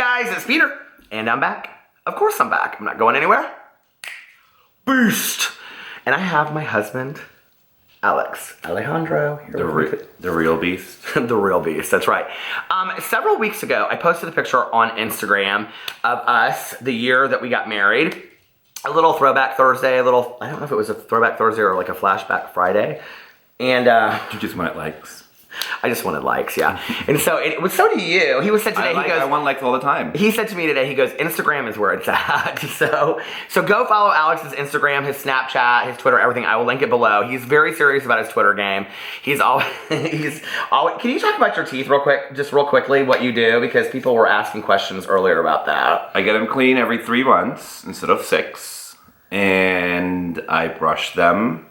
guys, it's Peter, and I'm back. Of course I'm back. I'm not going anywhere. Beast! And I have my husband, Alejandro. The real beast. The real beast, that's right. Several weeks ago, I posted a picture on Instagram of us, the year that we got married. A little throwback Thursday, I don't know if it was a throwback Thursday or like a flashback Friday. And You just want likes. I just wanted likes, yeah. And so so do you. He was said today, I want likes all the time. He said to me today, he goes, Instagram is where it's at. So go follow Alex's Instagram, his Snapchat, his Twitter, everything. I will link it below. He's very serious about his Twitter game. He's always, can you talk about your teeth real quickly, what you do? Because people were asking questions earlier about that. I get them clean every 3 months instead of 6. And I brush them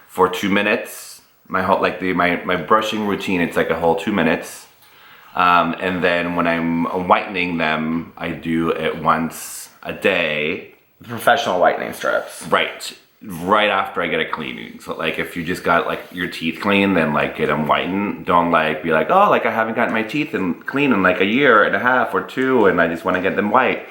for 2 minutes. My brushing routine, it's like a whole 2 minutes. And then when I'm whitening them, I do it once a day. Professional whitening strips. Right after I get it cleaning. So like if you just got like your teeth clean, then like get them whitened. Don't like be like, oh, like I haven't gotten my teeth clean in like a year and a half or 2 and I just want to get them white.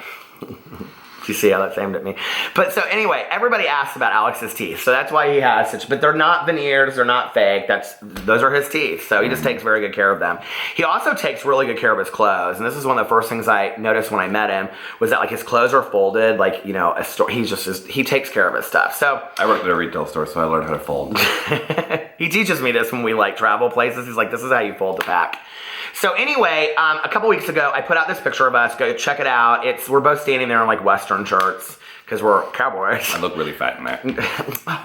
You see how that's aimed at me? But so anyway, everybody asks about Alex's teeth. So that's why he has such, but they're not veneers, they're not fake. Those are his teeth. So he just takes very good care of them. He also takes really good care of his clothes. And this is one of the first things I noticed when I met him was that like his clothes are folded, like, you know, he takes care of his stuff. So I worked at a retail store, so I learned how to fold. He teaches me this when we like travel places. He's like, this is how you fold the pack. So anyway, a couple weeks ago, I put out this picture of us. Go check it out. we're both standing there in like Western shirts because we're cowboys. I look really fat in that.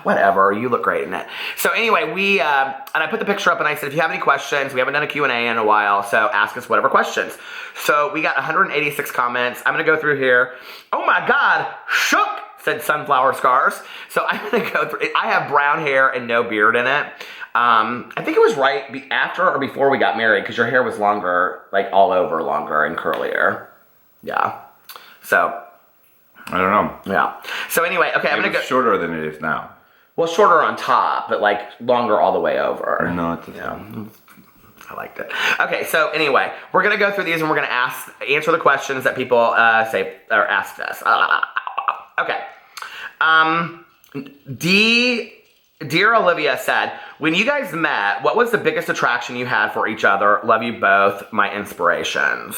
Whatever, you look great in it. So anyway, and I put the picture up and I said, if you have any questions, we haven't done a Q&A in a while, so ask us whatever questions. So we got 186 comments. I'm gonna go through here. Oh my God, shook, said Sunflower Scars. So I'm gonna go through, I have brown hair and no beard in it. I think it was right after or before we got married because your hair was longer, like all over longer and curlier. Yeah. So. I don't know. Yeah. So anyway, okay, I'm going to go. Shorter than it is now. Well, shorter on top, but like longer all the way over. No, it's I liked it. Okay, so anyway, we're going to go through these and we're going to answer the questions that people say or asked us. Okay. Dear Olivia said, when you guys met, what was the biggest attraction you had for each other? Love you both, my inspirations.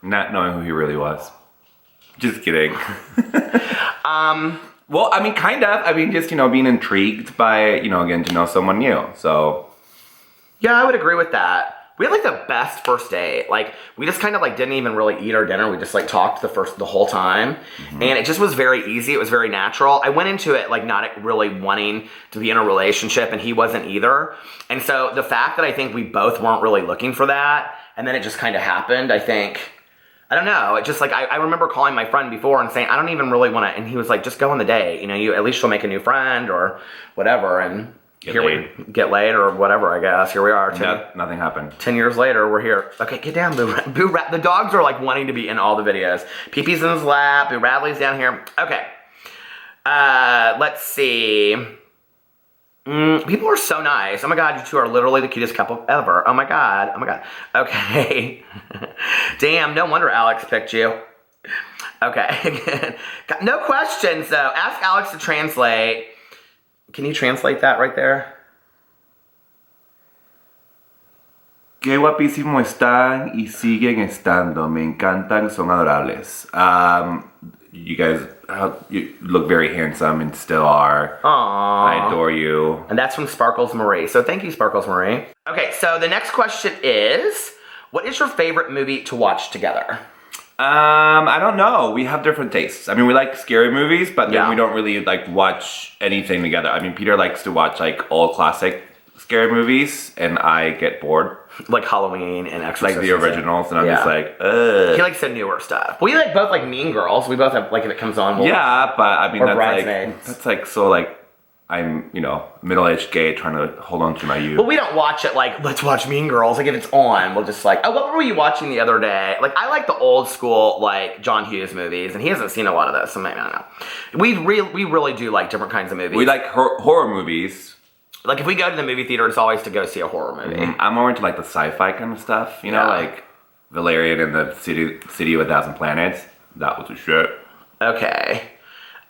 Not knowing who he really was. Just kidding. Well, I mean, kind of. I mean, just, you know, being intrigued by, you know, getting to know someone new. So. Yeah, I would agree with that. We had like the best first date. Like we just kind of like didn't even really eat our dinner. We just like talked the whole time. Mm-hmm. And it just was very easy. It was very natural. I went into it like not really wanting to be in a relationship and he wasn't either. And so the fact that I think we both weren't really looking for that and then it just kind of happened, I think, I don't know. It just like, I remember calling my friend before and saying, I don't even really want to, and he was like, just go on the date. You know, at least you'll make a new friend or whatever. And we get laid or whatever, I guess. Here we are. Nothing happened. 10 years later, we're here. Okay, get down, Boo Rat. The dogs are like wanting to be in all the videos. Pee-Pee's in his lap. Boo Radley's down here. Okay. Let's see. People are so nice. Oh my God, you two are literally the cutest couple ever. Oh my God. Oh my God. Okay. Damn, no wonder Alex picked you. Okay. Got no questions though. Ask Alex to translate. Can you translate that right there? Qué guapísimo están y siguen estando. Me encantan, son adorables. You guys you look very handsome and still are. Aww. I adore you. And that's from Sparkles Marie. So thank you, Sparkles Marie. Okay, so the next question is, what is your favorite movie to watch together? I don't know. We have different tastes. I mean, we like scary movies, but then we don't really like watch anything together. I mean, Peter likes to watch like old classic scary movies, and I get bored. Like Halloween and Exorcist. Like the originals, and I'm just like, ugh. He likes the newer stuff. We like both like Mean Girls. We both have, like, if it comes on, yeah, but I mean, that's like so like, I'm, you know, middle-aged gay trying to hold on to my youth. But we don't watch it like, let's watch Mean Girls. Like, if it's on, we'll just like, oh, what were you watching the other day? Like, I like the old school, like, John Hughes movies, and he hasn't seen a lot of those, so maybe, I don't know. We really do like different kinds of movies. We like horror movies. Like, if we go to the movie theater, it's always to go see a horror movie. I'm more into, like, the sci-fi kind of stuff, you know, like... Valerian and the City of a Thousand Planets. That was a shit. Okay.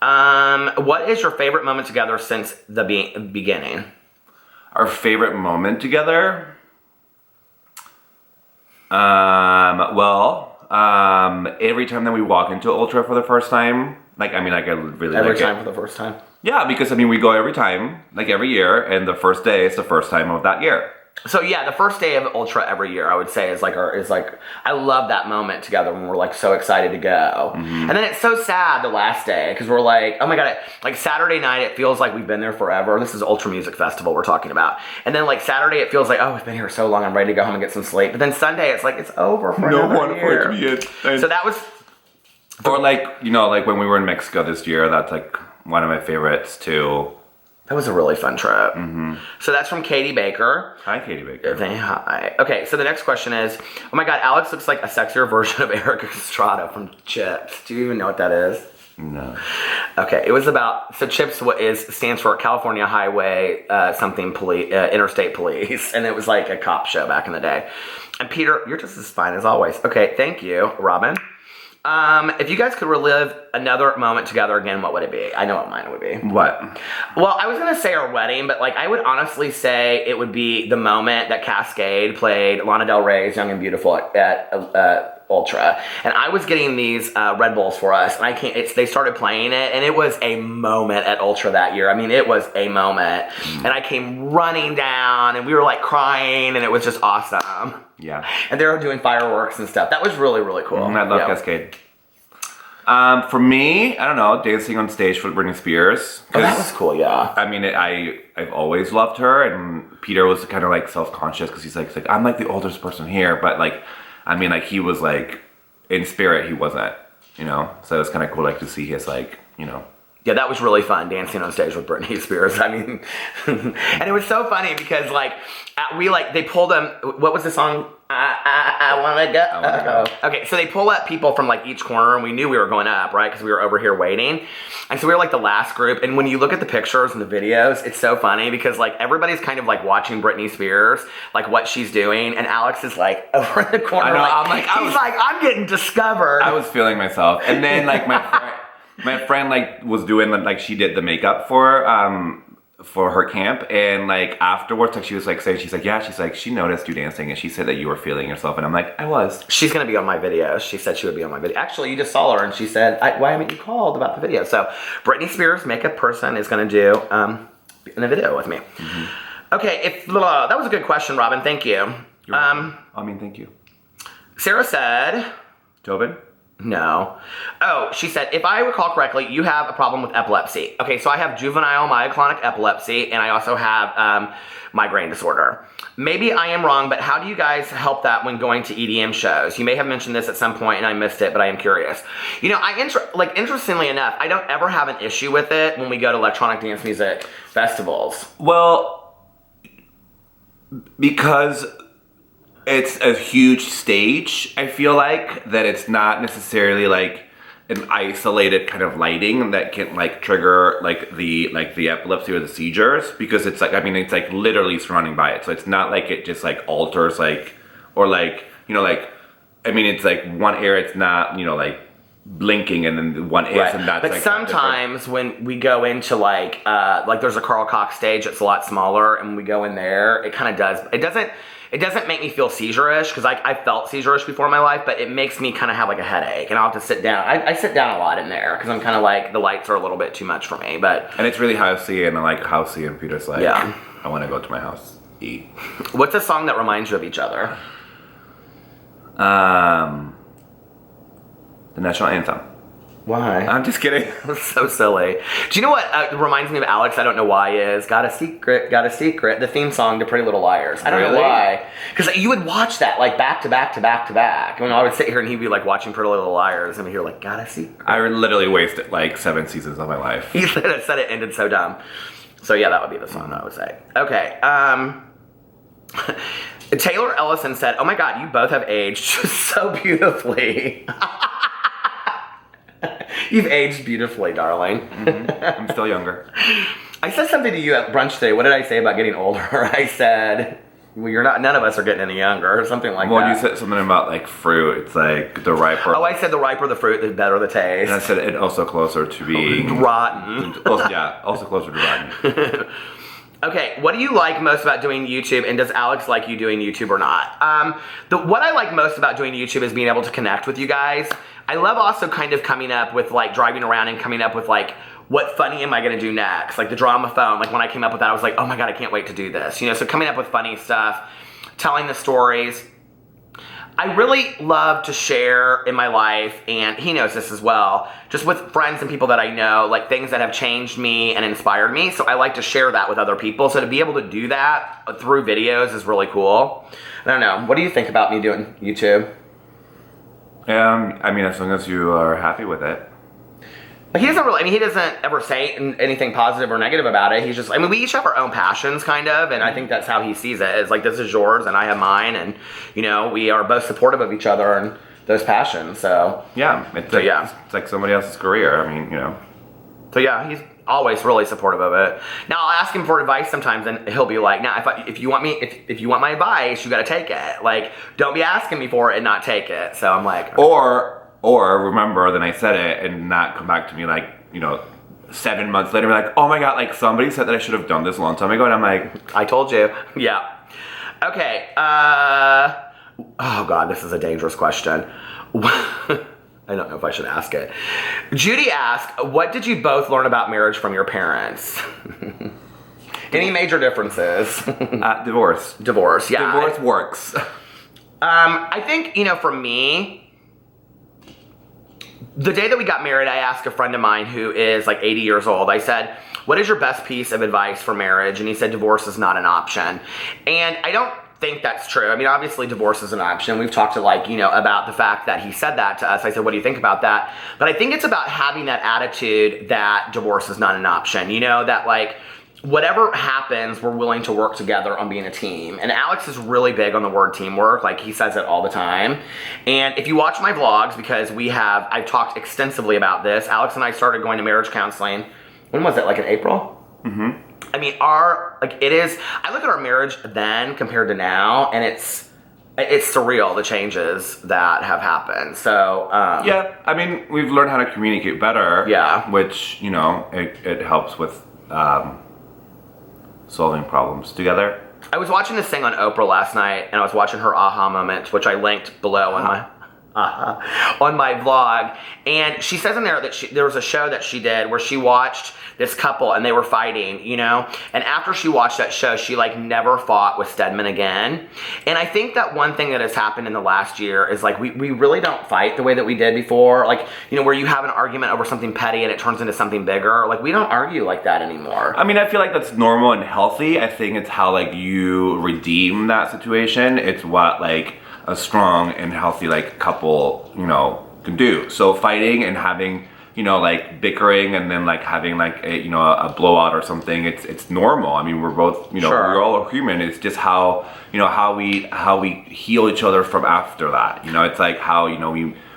What is your favorite moment together since the beginning? Our favorite moment together? Every time that we walk into Ultra for the first time, I really Every like time it. for the first time? Yeah, because we go every time, every year, and the first day is the first time of that year. So yeah, the first day of Ultra every year, I would say is I love that moment together when we're so excited to go. And then it's so sad the last day because we're like, oh my God, Saturday night, it feels like we've been there forever. This is Ultra Music Festival we're talking about. And then Saturday, it feels like, oh, we've been here so long, I'm ready to go home and get some sleep. But then Sunday, it's like, it's over for another year. For it to be it. So that was... Or when we were in Mexico this year, that's one of my favorites too. That was a really fun trip. So that's from Katie Baker. Hi, Katie Baker. Hi. Okay, so the next question is, oh my God, Alex looks like a sexier version of Eric Estrada from Chips. Do you even know what that is? No. Okay, it was about, so Chips stands for California Highway Interstate Police, and it was like a cop show back in the day. And Peter, you're just as fine as always. Okay, thank you, Robin. If you guys could relive another moment together again, what would it be? I know what mine would be. What? Well, I was going to say our wedding, but I would honestly say it would be the moment that Cascade played Lana Del Rey's Young and Beautiful at Ultra. And I was getting these Red Bulls for us, and they started playing it, and it was a moment at Ultra that year. I mean, it was a moment. And I came running down, and we were crying, and it was just awesome. Yeah. And they were doing fireworks and stuff. That was really, really cool. I love Cascade. For me, I don't know, dancing on stage with Britney Spears. Oh, that was cool, yeah. I mean, I've always loved her, and Peter was kind of self-conscious because he's like, I'm the oldest person here, but he was in spirit, he wasn't, So it was kind of cool to see his Yeah, that was really fun, dancing on stage with Britney Spears. I mean, and it was so funny because they pulled them. What was the song? I wanna go. I Wanna Go. Okay, so they pull up people from each corner, and we knew we were going up, right? Because we were over here waiting, and so we were the last group. And when you look at the pictures and the videos, it's so funny because everybody's kind of watching Britney Spears, what she's doing, and Alex is over in the corner. I know, I'm getting discovered. I was feeling myself, and then my friend was doing she did the makeup for her camp, and afterwards she was saying she noticed you dancing, and she said that you were feeling yourself, and I'm I was. She's gonna be on my video. She said she would be on my video. Actually, you just saw her, and she said, why haven't you called about the video? So Britney Spears makeup person is gonna do in a video with me. Okay, that was a good question, Robin. Thank you. Thank you. Sarah said, Tobin? No. Oh, she said, if I recall correctly, you have a problem with epilepsy. Okay, so I have juvenile myoclonic epilepsy, and I also have migraine disorder. Maybe I am wrong, but how do you guys help that when going to EDM shows? You may have mentioned this at some point, and I missed it, but I am curious. Interestingly enough, I don't ever have an issue with it when we go to electronic dance music festivals. Well, because it's a huge stage, I feel that it's not necessarily an isolated kind of lighting that can trigger the epilepsy or the seizures, because it's it's literally surrounding by it, so it's not it just alters it's one area, it's not blinking, and then one is, right. And that's but sometimes when we go into there's a Carl Cox stage that's a lot smaller, and when we go in there, it kind of does, it doesn't make me feel seizure-ish, because I felt seizure-ish before in my life, but it makes me kind of have a headache, and I'll have to sit down. I sit down a lot in there, because I'm kind of the lights are a little bit too much for me, but... And it's really housey, and I housey, and Peter's yeah. I want to go to my house, eat. What's a song that reminds you of each other? The national anthem. Why? I'm just kidding. That's so silly. Do you know what reminds me of Alex? I don't know why. Is Got a Secret, the theme song to Pretty Little Liars. I don't know why. Because you would watch that back to back to back to back. And I would sit here and he'd be watching Pretty Little Liars, and we'd hear Got a Secret. I literally wasted 7 seasons of my life. He said it ended so dumb. So yeah, that would be the song I would say. Okay. Taylor Ellison said, "Oh my God, you both have aged so beautifully." You've aged beautifully, darling. I'm still younger. I said something to you at brunch today. What did I say about getting older? I said... Well, you're not. None of us are getting any younger, or something like that. Well, you said something about like fruit. It's like the riper. Oh, I said the riper the fruit, the better the taste. And I said it also closer to being rotten. Also closer to rotten. Okay, what do you like most about doing YouTube, and does Alex like you doing YouTube or not? What I like most about doing YouTube is being able to connect with you guys. I love also kind of coming up with like driving around and coming up with like, what funny am I gonna do next? Like the drama phone, like when I came up with that, I was like, oh my God, I can't wait to do this. You know, so coming up with funny stuff, telling the stories. I really love to share in my life, and he knows this as well, just with friends and people that I know, like things that have changed me and inspired me. So I like to share that with other people. So to be able to do that through videos is really cool. I don't know. What do you think about me doing YouTube? I mean, as long as you are happy with it. He doesn't really, I mean, he doesn't ever say anything positive or negative about it. He's just, I mean, we each have our own passions, kind of, and I think that's how he sees it. It's like, this is yours, and I have mine, and, you know, we are both supportive of each other and those passions, so. Yeah, it's like somebody else's career, I mean, you know. So yeah, he's always really supportive of it. Now, I'll ask him for advice sometimes, and he'll be like, nah, if you want my advice, you gotta take it. Like, don't be asking me for it and not take it. So I'm like. Or remember that I said it and not come back to me like, you know, 7 months later, be like, oh my God, like somebody said that I should have done this a long time ago. And I'm like, I told you. Yeah. Okay. Oh God, this is a dangerous question. I don't know if I should ask it. Judy asked, what did you both learn about marriage from your parents? Any major differences? Divorce. Divorce, yeah. Divorce works. I think, you know, for me, the day that we got married, I asked a friend of mine who is like 80 years old, I said, what is your best piece of advice for marriage? And he said, divorce is not an option. And I don't think that's true. I mean, obviously divorce is an option. We've talked to like, you know, about the fact that he said that to us. I said, what do you think about that? But I think it's about having that attitude that divorce is not an option. You know, that like, whatever happens, we're willing to work together on being a team. And Alex is really big on the word teamwork. Like, he says it all the time. And if you watch my vlogs, because I've talked extensively about this. Alex and I started going to marriage counseling. When was it? Like in April? Mm-hmm. I mean, I look at our marriage then compared to now, and it's surreal, the changes that have happened. So, yeah, I mean, we've learned how to communicate better. Yeah. Which, you know, it helps with, solving problems together. I was watching this thing on Oprah last night, and I was watching her aha moment, which I linked below on my vlog. And she says in there that there was a show that she did where she watched this couple and they were fighting, you know? And after she watched that show, she like never fought with Stedman again. And I think that one thing that has happened in the last year is like we really don't fight the way that we did before. Like, you know, where you have an argument over something petty and it turns into something bigger. Like, we don't argue like that anymore. I mean, I feel like that's normal and healthy. I think it's how like you redeem that situation. It's what like a strong and healthy like couple, you know, can do. So fighting and having, you know, like bickering and then like having like a blowout or something, it's normal. I mean, we're both, you know, Sure. We're all human. It's just how, you know, how we heal each other from after that. You know, it's like how, you know,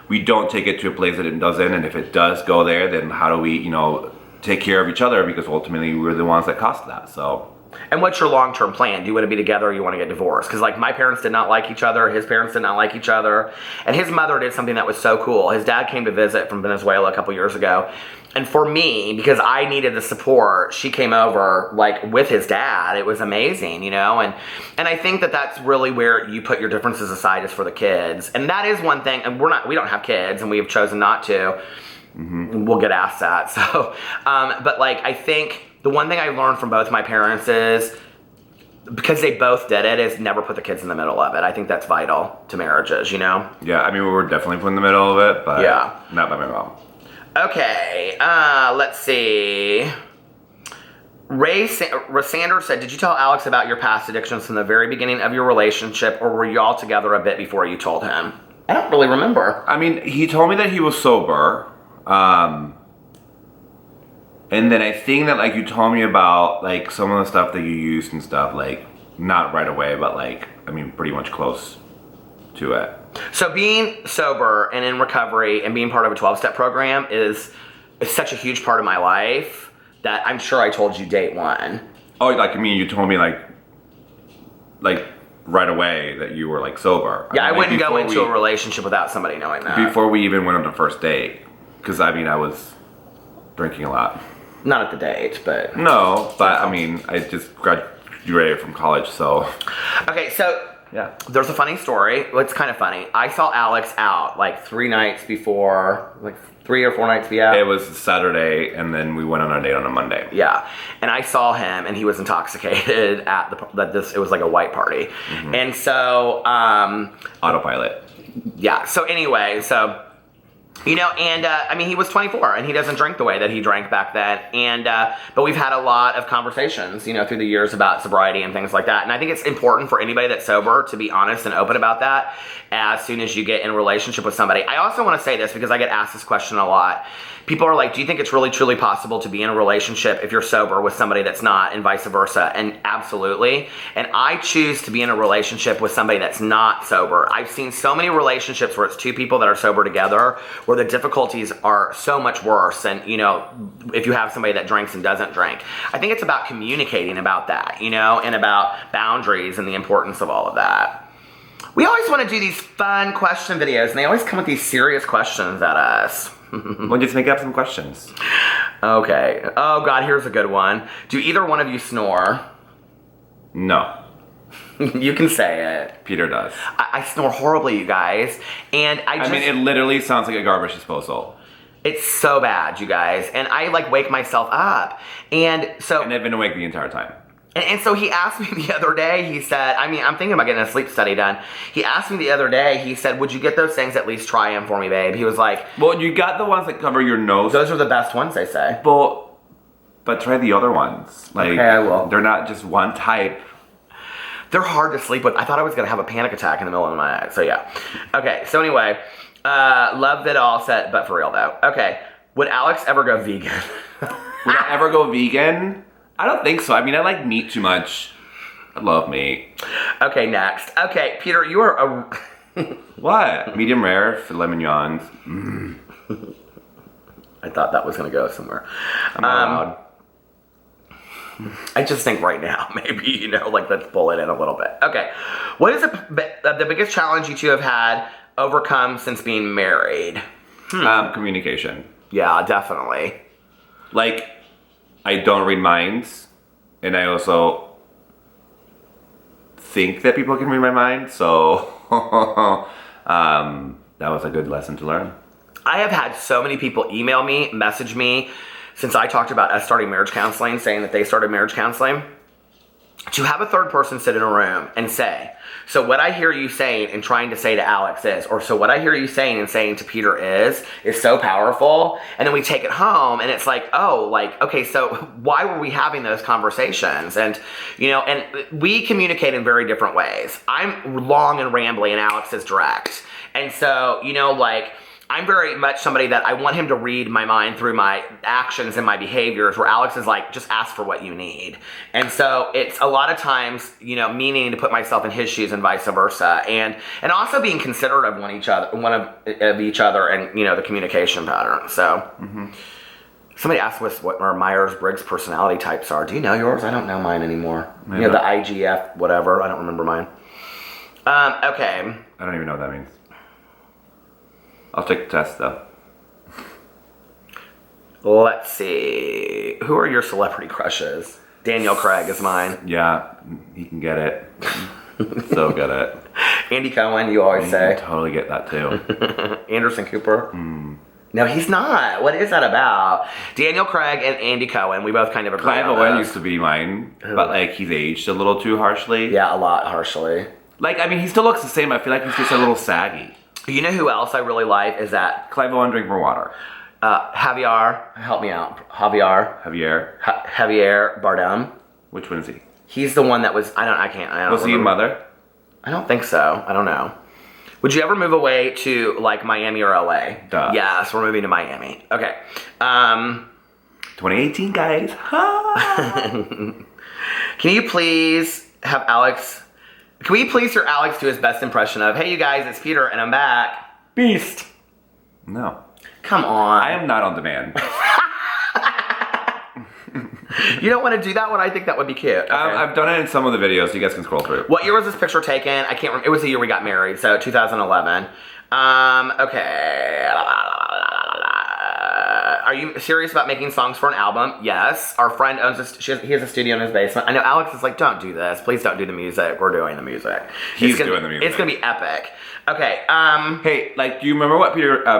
we don't take it to a place that it doesn't, and if it does go there, then how do we, you know, take care of each other, because ultimately we're the ones that caused that. So. And what's your long-term plan? Do you want to be together or you want to get divorced? Because like my parents did not like each other. His parents did not like each other. And his mother did something that was so cool. His dad came to visit from Venezuela a couple years ago. And for me, because I needed the support, she came over like with his dad. It was amazing, you know? And I think that that's really where you put your differences aside, is for the kids. And that is one thing. And we don't have kids, and we have chosen not to. Mm-hmm. We'll get asked that. So, but like, I think the one thing I learned from both my parents is, because they both did it, is never put the kids in the middle of it. I think that's vital to marriages, you know? Yeah, I mean, we were definitely put in the middle of it, but yeah, not by my mom. Okay, let's see. Sanders said, did you tell Alex about your past addictions from the very beginning of your relationship, or were you all together a bit before you told him? I don't really remember. I mean, he told me that he was sober. And then I think that, like, you told me about, like, some of the stuff that you used and stuff, like, not right away, but, like, I mean, pretty much close to it. So being sober and in recovery and being part of a 12-step program is such a huge part of my life that I'm sure I told you date one. Oh, like, I mean, you told me, like right away that you were like sober. Yeah, I mean, wouldn't go before into a relationship without somebody knowing that. Before we even went on the first date. Because, I mean, I was drinking a lot. Not at the date, but... No, but, I mean, I just graduated from college, so... Okay, so... Yeah. There's a funny story. It's kind of funny. I saw Alex out, like, 3 nights before... Like, 3 or 4 nights before. It was Saturday, and then we went on a date on a Monday. Yeah, and I saw him, and he was intoxicated at it was like a white party. Mm-hmm. And so... Autopilot. Yeah, so anyway, so... You know, and I mean, he was 24, and he doesn't drink the way that he drank back then. And but we've had a lot of conversations, you know, through the years about sobriety and things like that. And I think it's important for anybody that's sober to be honest and open about that as soon as you get in a relationship with somebody. I also want to say this because I get asked this question a lot. People are like, do you think it's really truly possible to be in a relationship if you're sober with somebody that's not, and vice versa? And absolutely. And I choose to be in a relationship with somebody that's not sober. I've seen so many relationships where it's 2 people that are sober together, where the difficulties are so much worse than, you know, if you have somebody that drinks and doesn't drink. I think it's about communicating about that, you know, and about boundaries and the importance of all of that. We always want to do these fun question videos, and they always come with these serious questions at us. Well, just make up some questions. Okay. Oh, God, here's a good one. Do either one of you snore? No. You can say it. Peter does. I snore horribly, you guys. And I mean, it literally sounds like a garbage disposal. It's so bad, you guys. And I, like, wake myself up. And so... And I've been awake the entire time. And so he asked me the other day, he said, I mean, I'm thinking about getting a sleep study done. He asked me the other day, he said, would you get those things, at least try them for me, babe? He was like... Well, you got the ones that cover your nose. Those are the best ones, they say. But try the other ones. Like, okay, I will. They're not just one type. They're hard to sleep with. I thought I was going to have a panic attack in the middle of the night. So, yeah. Okay, so anyway, loved it all set, but for real, though. Okay, would Alex ever go vegan? Would I ever go vegan? I don't think so. I mean, I like meat too much. I love meat. Okay, next. Okay, Peter, you are a... What? Medium rare, filet mignons. I thought that was going to go somewhere. I'm not allowed. I just think right now, maybe, you know, like, let's pull it in a little bit. Okay. What is the biggest challenge you 2 have had overcome since being married? Communication. Yeah, definitely. Like, I don't read minds, and I also think that people can read my mind, so that was a good lesson to learn. I have had so many people email me, message me, since I talked about us starting marriage counseling, saying that they started marriage counseling, to have a third person sit in a room and say, so what I hear you saying and trying to say to Alex is, or so what I hear you saying and saying to Peter is so powerful. And then we take it home and it's like, oh, like, okay, so why were we having those conversations? And, you know, and we communicate in very different ways. I'm long and rambly and Alex is direct. And so, you know, like, I'm very much somebody that I want him to read my mind through my actions and my behaviors, where Alex is like, just ask for what you need. And so it's a lot of times, you know, me needing to put myself in his shoes and vice versa. And also being considerate of one of each other and, you know, the communication pattern. So somebody asked us what our Myers-Briggs personality types are. Do you know yours? I don't know mine anymore. You know, the IGF, whatever. I don't remember mine. Okay. I don't even know what that means. I'll take the test, though. Let's see. Who are your celebrity crushes? Daniel Craig is mine. Yeah, he can get it. So good at it. Andy Cohen, you always say. Can totally get that, too. Anderson Cooper. No, he's not. What is that about? Daniel Craig and Andy Cohen, we both kind of agree Clive on Owen those. used to be mine, but, like, he's aged a little too harshly. Yeah, a lot harshly. Like, I mean, he still looks the same. I feel like he's just a little saggy. You know who else I really like is that... Clive Owen, drink more water. Javier, help me out. Javier Bardem. Which one is he? He's the one that was... I don't Was he a mother? I don't think so. I don't know. Would you ever move away to, like, Miami or LA? Duh. Yes, we're moving to Miami. Okay. 2018, guys. Can you please have Alex... Can we please hear Alex do his best impression of, hey, you guys, it's Peter, and I'm back. Beast. No. Come on. I am not on demand. You don't want to do that one? I think that would be cute. Okay. I've done it in some of the videos. You guys can scroll through. What year was this picture taken? I can't remember. It was the year we got married, so 2011. Okay. Are you serious about making songs for an album? Yes. Our friend owns he has a studio in his basement. I know Alex is like, don't do this. Please don't do the music. We're doing the music. He's doing the music. It's going to be epic. Okay. Hey, like, do you remember what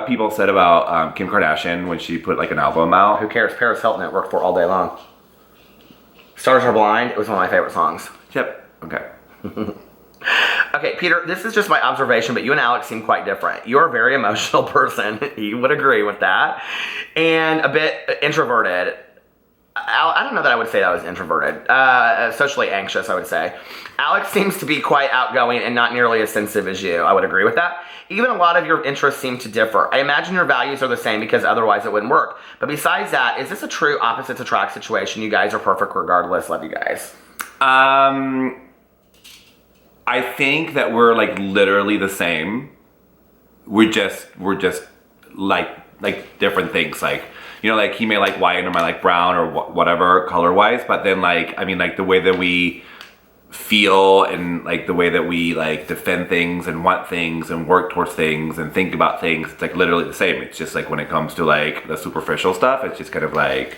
people said about Kim Kardashian when she put like an album out? Who cares? Paris Hilton it worked for all day long. Stars Are Blind. It was one of my favorite songs. Yep. Okay. Okay, Peter, this is just my observation, but you and Alex seem quite different. You're a very emotional person. You would agree with that. And a bit introverted. I don't know that I would say that I was introverted. Socially anxious, I would say. Alex seems to be quite outgoing and not nearly as sensitive as you. I would agree with that. Even a lot of your interests seem to differ. I imagine your values are the same because otherwise it wouldn't work. But besides that, is this a true opposites attract situation? You guys are perfect regardless. Love you guys. I think that we're like literally the same. We're just like different things. Like, you know, like he may like white and I might like brown or whatever color wise. But then like, I mean, like the way that we feel and like the way that we like defend things and want things and work towards things and think about things, it's like literally the same. It's just like when it comes to like the superficial stuff, it's just kind of like,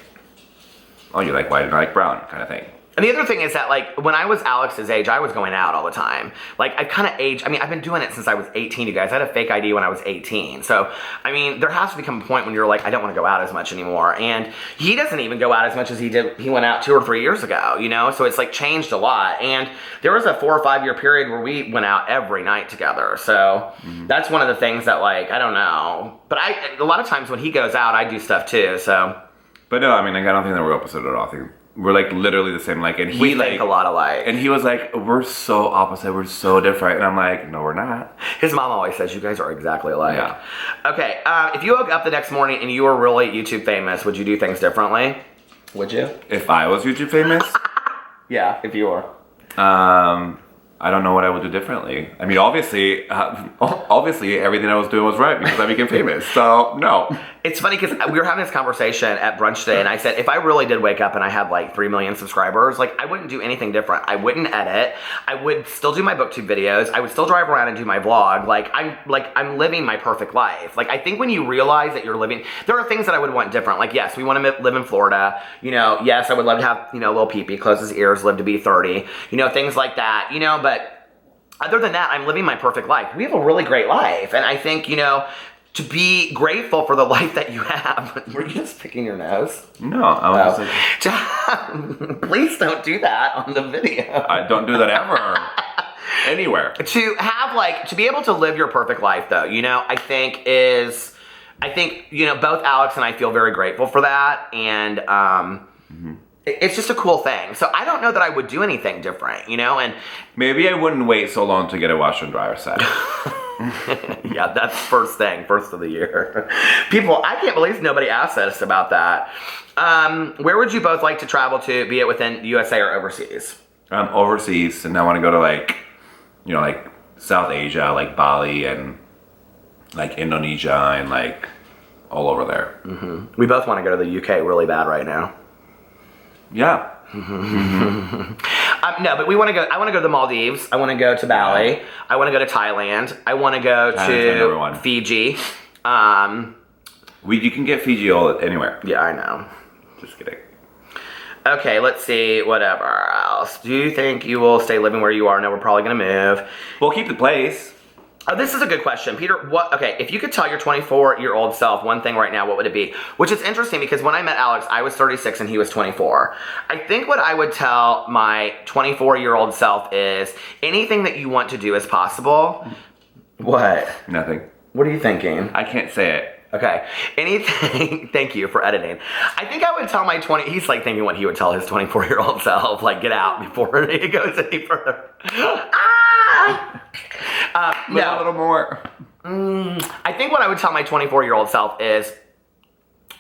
oh, you like white and I like brown kind of thing. And the other thing is that, like, when I was Alex's age, I was going out all the time. Like, I kind of aged. I mean, I've been doing it since I was 18, you guys. I had a fake ID when I was 18. So, I mean, there has to become a point when you're like, I don't want to go out as much anymore. And he doesn't even go out as much as he did. He went out 2 or 3 years ago, you know? So it's, like, changed a lot. And there was a 4 or 5 year period where we went out every night together. So that's one of the things that, like, I don't know. But a lot of times when he goes out, I do stuff too, so. But no, I mean, like, I don't think that we're opposite at all. I think we're like literally the same. Like, and he we like think a lot alike. And he was like, "We're so opposite. We're so different." And I'm like, "No, we're not." His mom always says you guys are exactly alike. Yeah. Okay. If you woke up the next morning and you were really YouTube famous, would you do things differently? Would you? If I was YouTube famous? Yeah. If you were. I don't know what I would do differently. I mean, obviously, everything I was doing was right because I became famous. So, no. It's funny because we were having this conversation at brunch today, and I said, if I really did wake up and I had like 3 million subscribers, like I wouldn't do anything different. I wouldn't edit. I would still do my booktube videos. I would still drive around and do my vlog. I'm living my perfect life. Like, I think when you realize that you're living, there are things that I would want different. Like, yes, we want to live in Florida. You know, yes, I would love to have, you know, little pee-pee, close his ears, live to be 30. You know, things like that. You know, but other than that, I'm living my perfect life. We have a really great life. And I think, you know, to be grateful for the life that you have. Were you just picking your nose? No, I was just like... Please don't do that on the video. I don't do that ever. Anywhere. To have, like, to be able to live your perfect life, though, you know, I think, you know, both Alex and I feel very grateful for that. And, it's just a cool thing. So I don't know that I would do anything different, you know, and maybe I wouldn't wait so long to get a washer and dryer set. Yeah, that's first of the year. People, I can't believe nobody asked us about that. Where would you both like to travel to, be it within the USA or overseas? Overseas, and I want to go to like, you know, like South Asia, like Bali and like Indonesia and like all over there. We both want to go to the UK really bad right now. Yeah. No, but we want to go. I want to go to the Maldives. I want to go to Bali. Yeah. I want to go to Thailand. I want to go to Fiji. You can get Fiji all anywhere. Yeah, I know. Just kidding. Okay, let's see. Whatever else. Do you think you will stay living where you are? No, we're probably going to move. We'll keep the place. Oh, this is a good question. Peter, okay, if you could tell your 24-year-old self one thing right now, what would it be? Which is interesting because when I met Alex, I was 36 and he was 24. I think what I would tell my 24-year-old self is anything that you want to do is possible. What? Nothing. What are you thinking? I can't say it. Okay. Anything, thank you for editing. I think I would tell my he's like thinking what he would tell his 24-year-old self, like get out before he goes any further. No. A little more. I think what I would tell my 24-year-old self is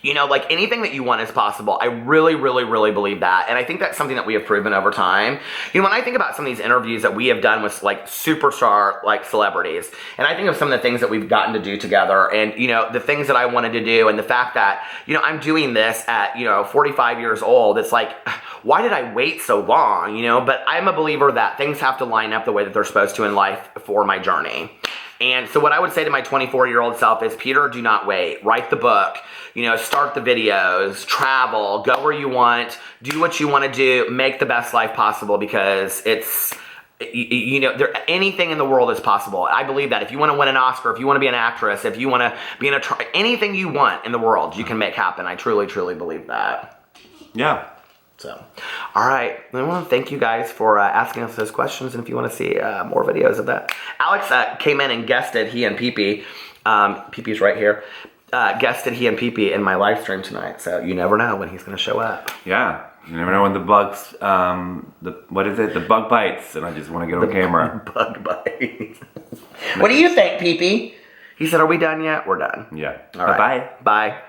You know, like anything that you want is possible. I really, really, really believe that. And I think that's something that we have proven over time. You know, when I think about some of these interviews that we have done with like superstar like celebrities, and I think of some of the things that we've gotten to do together and, you know, the things that I wanted to do and the fact that, you know, I'm doing this at, you know, 45 years old. It's like, why did I wait so long? You know, but I'm a believer that things have to line up the way that they're supposed to in life for my journey. And so what I would say to my 24-year-old self is, Peter, do not wait. Write the book, you know, start the videos, travel, go where you want, do what you want to do, make the best life possible, because it's, you know, anything in the world is possible. I believe that if you want to win an Oscar, if you want to be an actress, if you want to be in anything you want in the world, you can make happen. I truly, truly believe that. Yeah. So, all right. I want to thank you guys for asking us those questions. And if you want to see more videos of that, Alex came in and guested he and Pee-Pee. Pee-Pee's right here. Guested he and Pee-Pee in my live stream tonight. So you never know when he's going to show up. Yeah. You never know when the bugs, what is it? The bug bites. And I just want to get on camera. Bug bites. What do you think, Pee-Pee? He said, are we done yet? We're done. Yeah. All right. Bye-bye. Bye.